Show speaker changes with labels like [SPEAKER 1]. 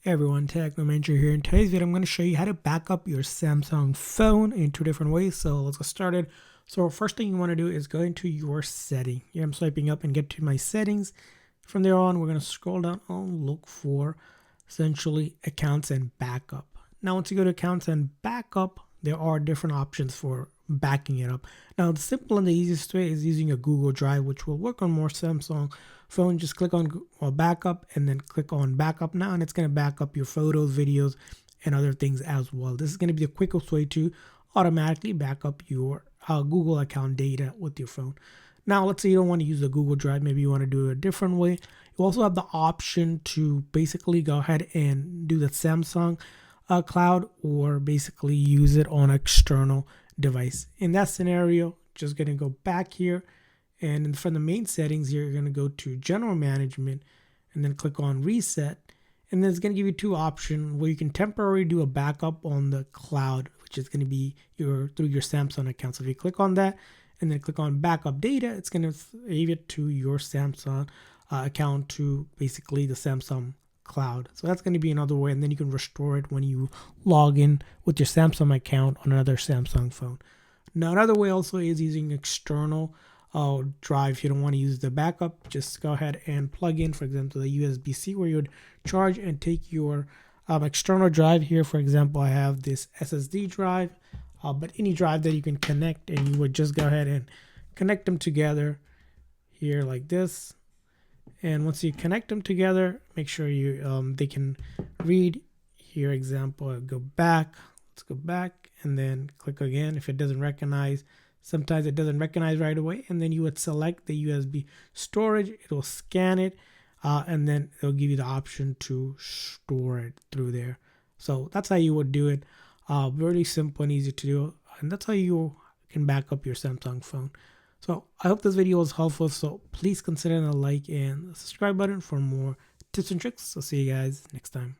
[SPEAKER 1] Hey everyone, Technomentary here. In today's video, I'm going to show you how to back up your Samsung phone in two different ways. So let's get started. So first thing you want to do is go into your setting. Here I'm swiping up and get to my settings. From there on, we're going to scroll down and look for essentially accounts and backup. Now, once you go to accounts and backup, there are different options for backing it up. Now, the simple and the easiest way is using a Google Drive, which will work on more Samsung phone. Just click on backup and then click on backup now, and it's going to back up your photos, videos, and other things as well. This is going to be the quickest way to automatically back up your Google account data with your phone. Now, let's say you don't want to use the Google Drive. Maybe you want to do it a different way. You also have the option to basically go ahead and do the Samsung cloud, or basically use it on an external device. In that scenario, just going to go back here, and from the main settings here, you're going to go to general management and then click on reset. And then it's going to give you two options where you can temporarily do a backup on the cloud, which is going to be through your Samsung account. So if you click on that and then click on backup data, it's going to save it to your Samsung account, to basically the Samsung cloud. So that's going to be another way, and then you can restore it when you log in with your Samsung account on another Samsung phone. Now, another way also is using external drive. If you don't want to use the backup, just go ahead and plug in, for example, the USB-C, where you would charge and take your external drive. Here, for example, I have this SSD drive, but any drive that you can connect, and you would just go ahead and connect them together here like this. And once you connect them together, make sure you they can read. Here, example, go back. Let's go back and then click again. If it doesn't recognize, sometimes it doesn't recognize right away, and then you would select the USB storage. It will scan it, and then it'll give you the option to store it through there. So that's how you would do it. Very simple and easy to do, and that's how you can back up your Samsung phone. So I hope this video was helpful. So please consider the like and the subscribe button for more tips and tricks. So see you guys next time.